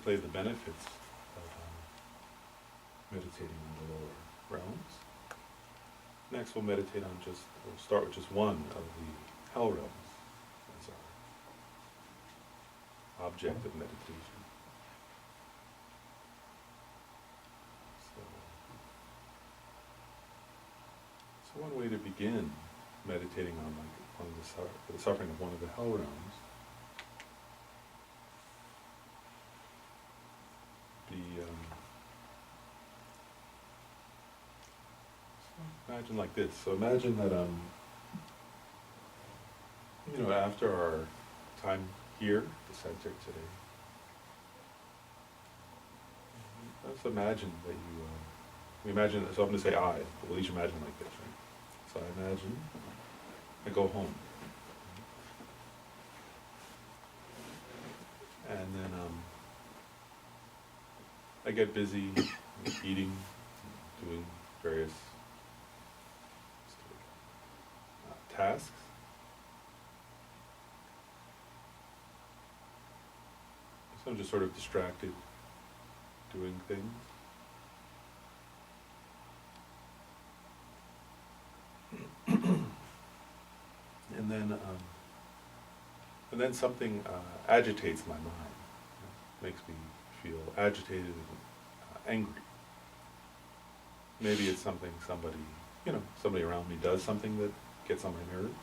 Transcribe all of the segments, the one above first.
contemplate the benefits of meditating on the lower realms. Next we'll we'll start with just one of the hell realms as our object of meditation. So one way to begin meditating on the suffering of one of the hell realms, imagine like this. So imagine that after our time here, the center today, let's imagine that so I'm going to say I, but we'll each imagine like this, right? So I imagine I go home. And then I get busy eating, doing various tasks. So I'm just sort of distracted, doing things. And then something agitates my mind, makes me feel agitated and angry. Maybe it's somebody around me does something that gets on my nerves.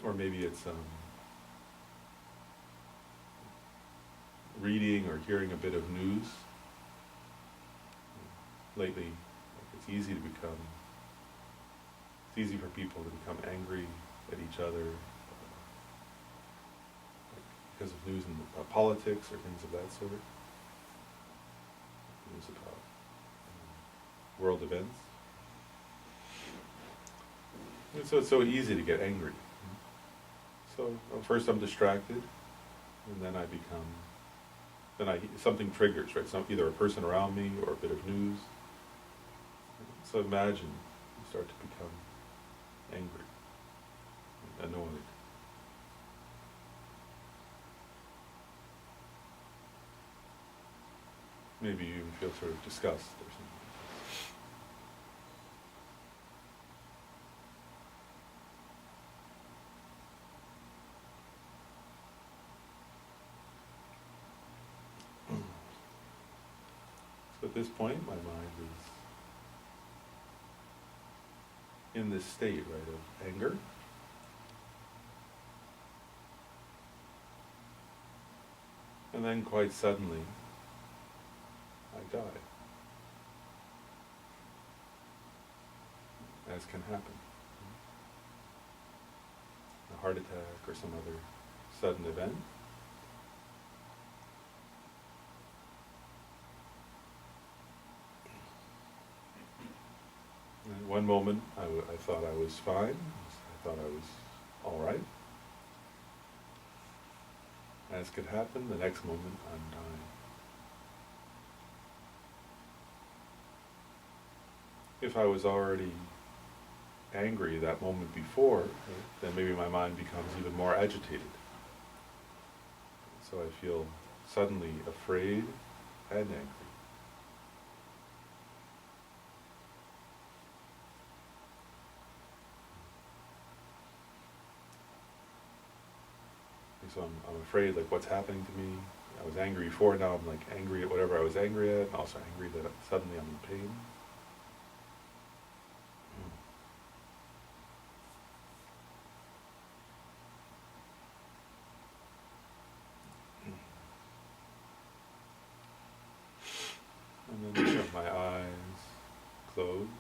Or maybe it's reading or hearing a bit of news. Lately, it's easy for people to become angry at each other because of news and politics or things of that sort. News about world events. And so it's so easy to get angry. So first I'm distracted, and then something triggers, right? Either a person around me or a bit of news. So imagine you start to become angry, annoyed. Maybe you even feel sort of disgust or something. So at this point, my mind is in this state, right, of anger. And then quite suddenly, I die. As can happen. A heart attack or some other sudden event. And one moment I thought I was fine. I thought I was all right. As could happen, the next moment I'm dying. If I was already angry that moment before, then maybe my mind becomes even more agitated. So I feel suddenly afraid and angry. So I'm afraid, like, what's happening to me? I was angry before, now I'm like angry at whatever I was angry at, and also angry that suddenly I'm in pain. And then my eyes close,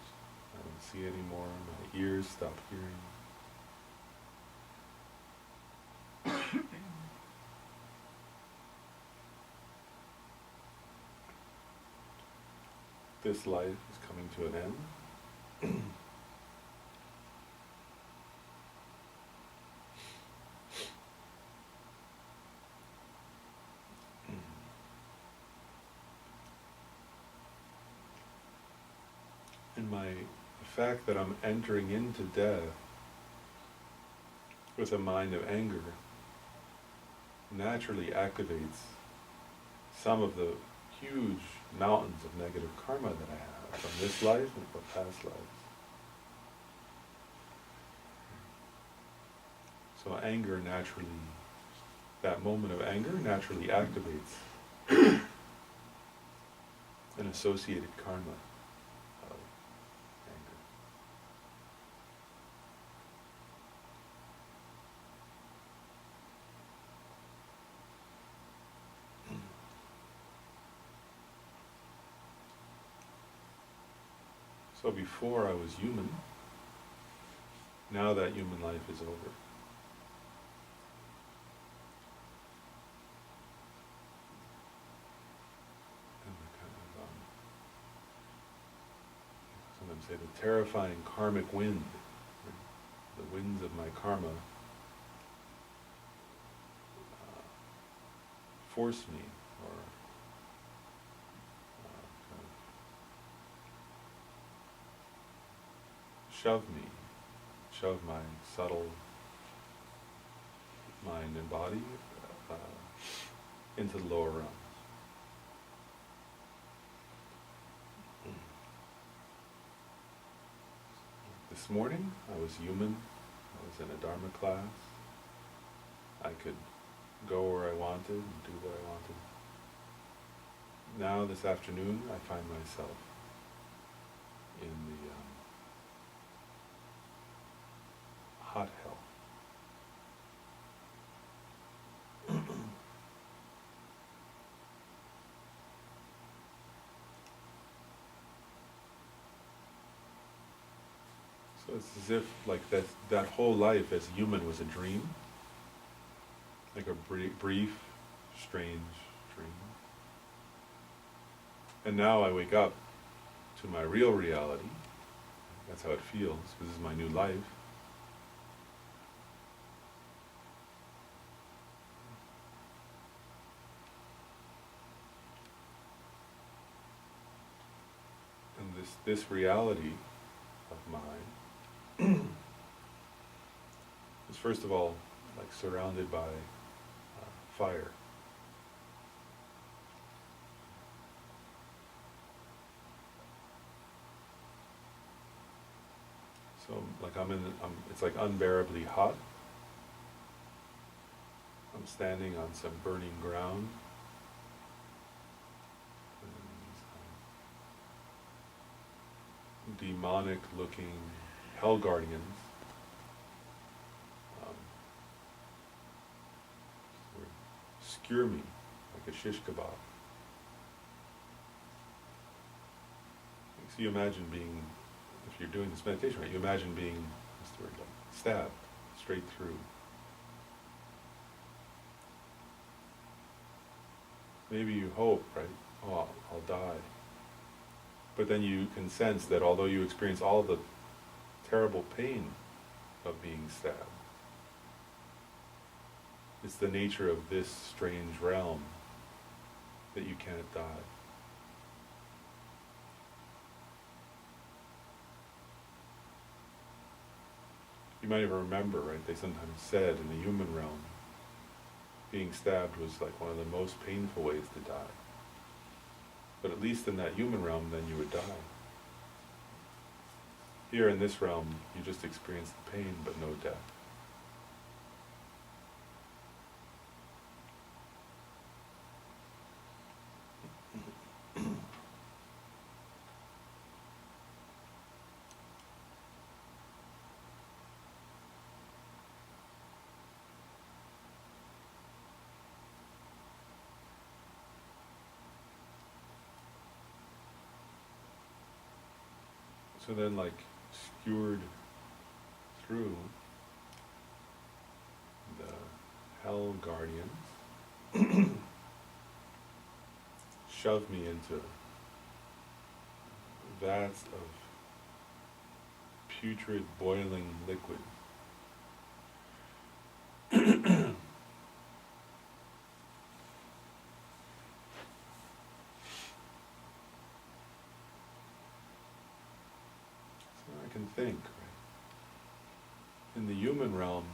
I don't see anymore, my ears stop hearing. This life is coming to an end. And the fact that I'm entering into death with a mind of anger naturally activates some of the huge mountains of negative karma that I have from this life and from past lives. So anger naturally, that moment of anger naturally activates an associated karma of anger. So before I was human, now that human life is over. Sometimes say the terrifying karmic wind, right? The winds of my karma force me or kind of shove my subtle mind and body into the lower realms. This morning, I was human, I was in a Dharma class, I could go where I wanted and do what I wanted. Now, this afternoon, I find myself in the hot hell. So it's as if like that whole life as human was a dream, like a brief, strange dream. And now I wake up to my real reality. That's how it feels, because this is my new life. And this reality of mine is first of all like surrounded by fire. So like it's like unbearably hot. I'm standing on some burning ground. And demonic looking hell guardians skewer me like a shish kebab. So you imagine being, if you're doing this meditation, right, you imagine being, what's the word, like stabbed straight through. Maybe you hope, right, oh, I'll die. But then you can sense that although you experience all the terrible pain of being stabbed, it's the nature of this strange realm that you can't die. You might even remember, right, they sometimes said in the human realm, being stabbed was like one of the most painful ways to die. But at least in that human realm, then you would die. Here in this realm, you just experience the pain, but no death. So then, like, skewered through the hell guardians, shoved me into vats of putrid, boiling liquid. I can think, right? In the human realm,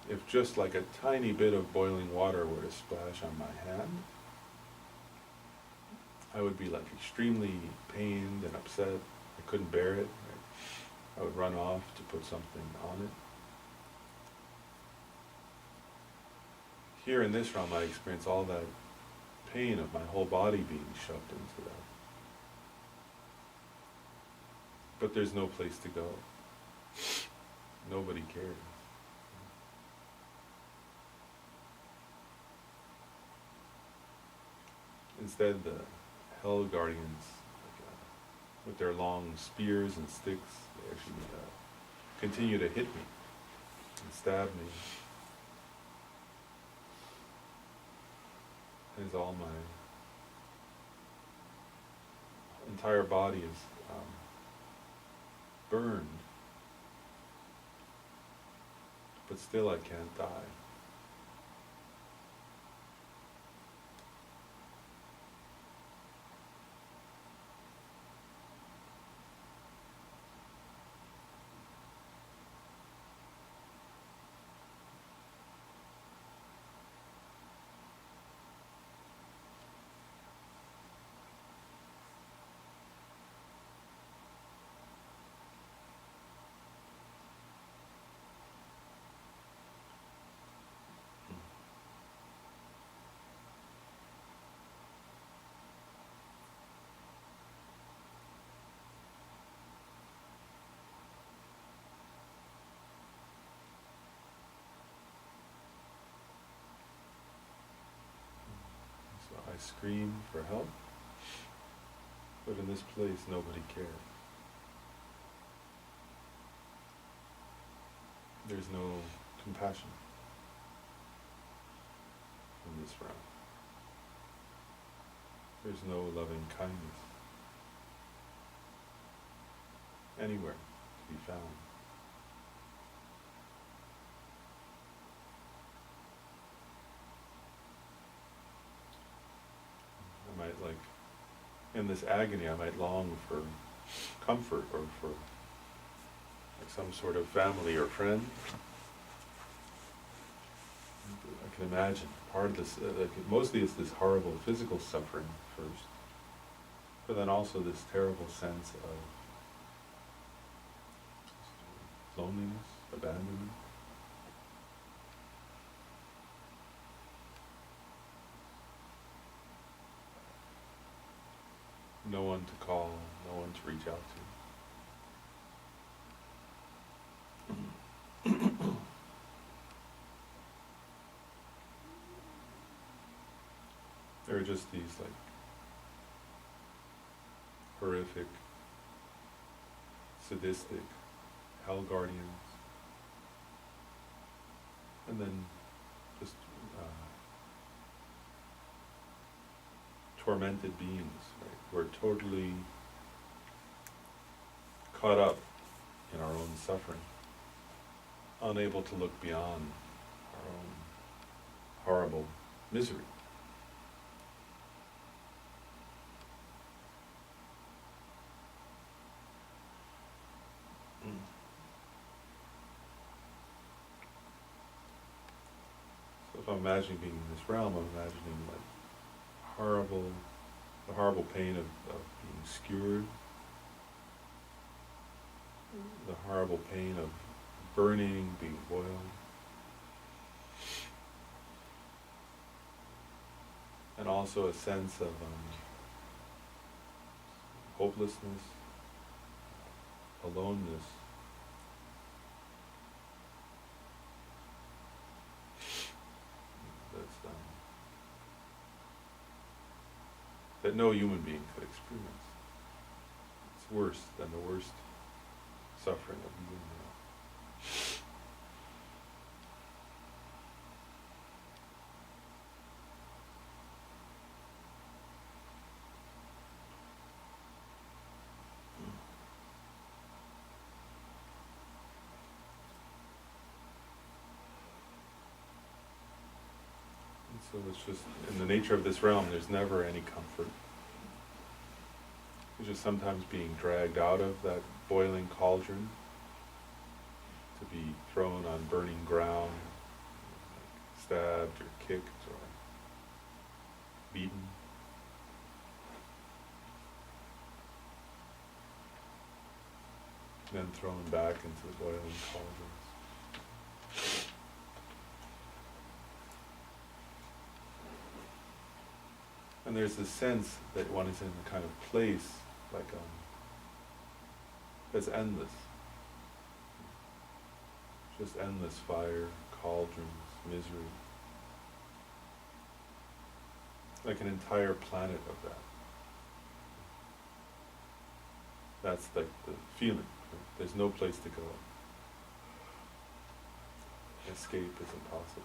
if just like a tiny bit of boiling water were to splash on my hand, I would be like extremely pained and upset. I couldn't bear it. I would run off to put something on it. Here in this realm, I experience all that pain of my whole body being shoved into that. But there's no place to go. Nobody cares. Instead, the hell guardians, with their long spears and sticks, they actually continue to hit me and stab me. As all my entire body is burned, but still I can't die. So I scream for help, but in this place nobody cares. There's no compassion in this realm. There's no loving kindness anywhere to be found. I might in this agony, I might long for comfort or for some sort of family or friend. I can imagine part of this, mostly it's this horrible physical suffering first, but then also this terrible sense of loneliness, abandonment. No one to call, no one to reach out to. There are just these horrific, sadistic hell guardians, and then just tormented beings, right, who are totally caught up in our own suffering, unable to look beyond our own horrible misery. So if I'm imagining being in this realm, I'm imagining the horrible pain of being skewered, the horrible pain of burning, being boiled, and also a sense of hopelessness, aloneness. That no human being could experience. It's worse than the worst suffering of the human life. So it's just, in the nature of this realm, there's never any comfort. It's just sometimes being dragged out of that boiling cauldron to be thrown on burning ground, stabbed or kicked or beaten. then thrown back into the boiling cauldrons. And there's this sense that one is in a kind of place, like that's endless. Just endless fire, cauldrons, misery. Like an entire planet of that. That's like the feeling. Right? There's no place to go. Escape is impossible.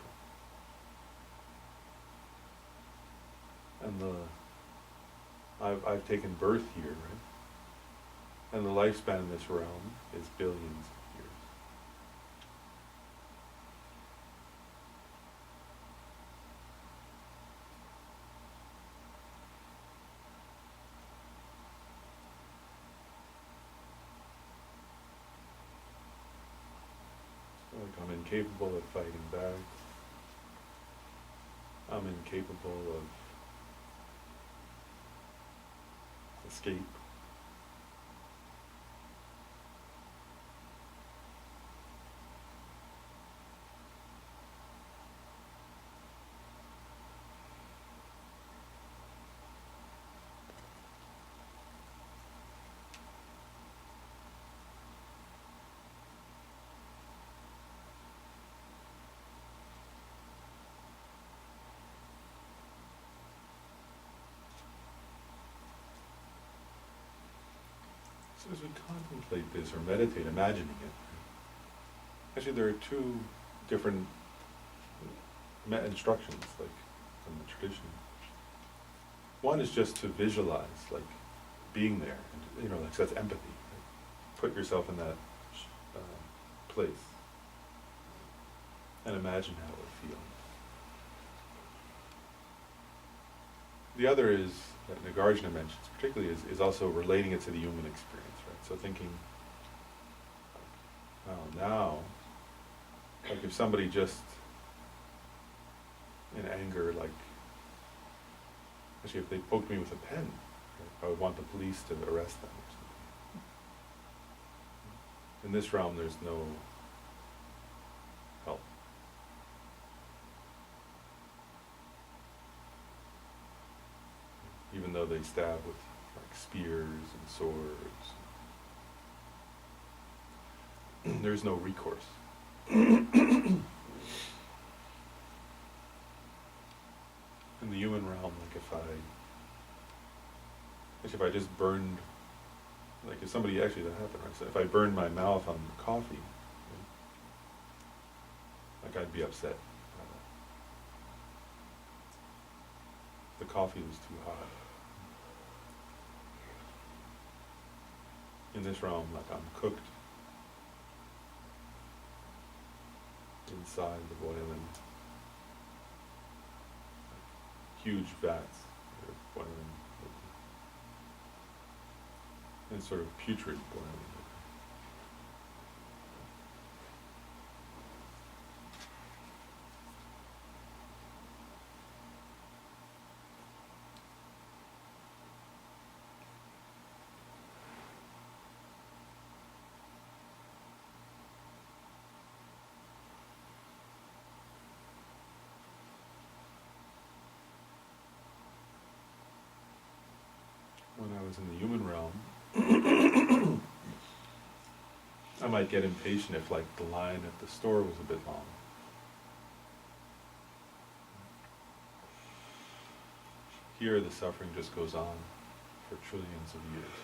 And I've taken birth here, right? And the lifespan in this realm is billions of years. So like I'm incapable of fighting back. I'm incapable of escape. So as we contemplate this or meditate, imagining it, actually there are two different instructions, like in the tradition. One is just to visualize, like being there, and, like so that's empathy. Right? Put yourself in that place and imagine how it would feel. The other is, that Nagarjuna mentions particularly, is also relating it to the human experience, right? So thinking, well, now, like if somebody just, in anger, like, actually if they poked me with a pen, right, I would want the police to arrest them or something. In this realm there's no help. Even though they stab with like spears and swords, there's no recourse. In the human realm, like if I just burned, like if somebody, actually that happened, right? So if I burned my mouth on coffee, right, like I'd be upset by that. The coffee was too hot. In this realm, like I'm cooked inside the boiling, huge vats that are boiling, and sort of putrid boiling. When I was in the human realm, I might get impatient if like the line at the store was a bit long. Here the suffering just goes on for trillions of years.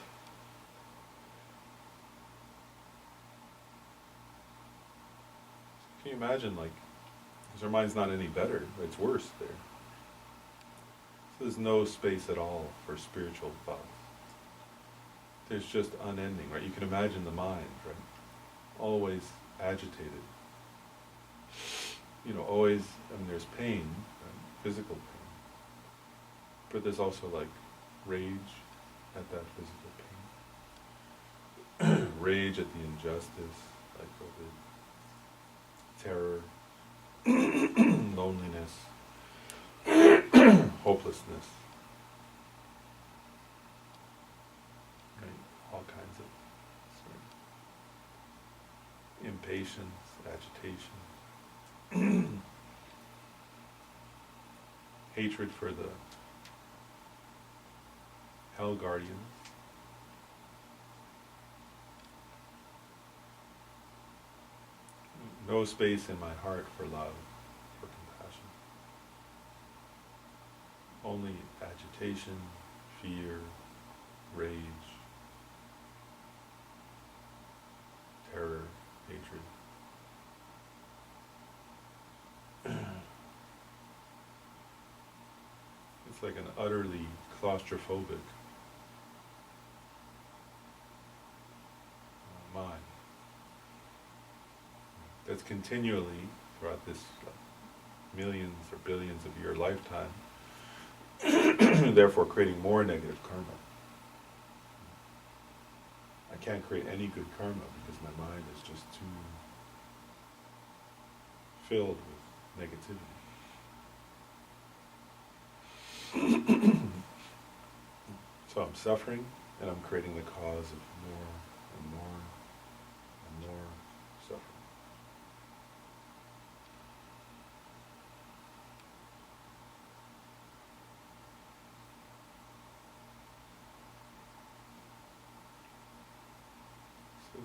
Can you imagine, like, because our mind's not any better, it's worse there. So there's no space at all for spiritual thoughts. There's just unending, right? You can imagine the mind, right? Always agitated. Always, there's pain, right? Physical pain. But there's also like rage at that physical pain. Rage at the injustice, like the terror, loneliness, hopelessness. Right? All kinds of impatience, agitation, hatred for the hell guardians, no space in my heart for love, for compassion, only agitation, fear, rage, terror, hatred. It's like an utterly claustrophobic mind that's continually, throughout this millions or billions of year lifetime, therefore creating more negative karma. I can't create any good karma because my mind is just too filled with negativity. So I'm suffering, and I'm creating the cause of more and more and more suffering. So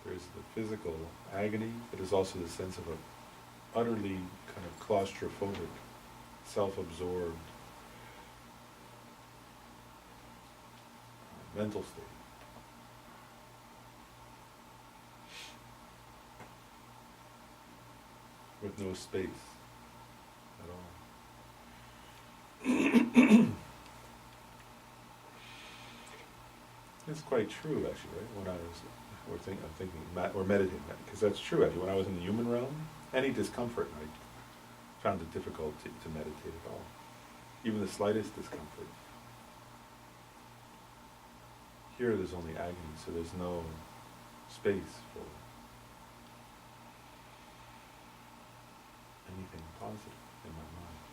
there's the physical agony, but there's also the sense of a utterly kind of claustrophobic, self-absorbed mental state. With no space at all. It's quite true, actually, right? When I was, we're meditating, because that's true, actually. When I was in the human realm, any discomfort, I found it difficult to meditate at all. Even the slightest discomfort. Here there's only agony, so there's no space for anything positive in my mind.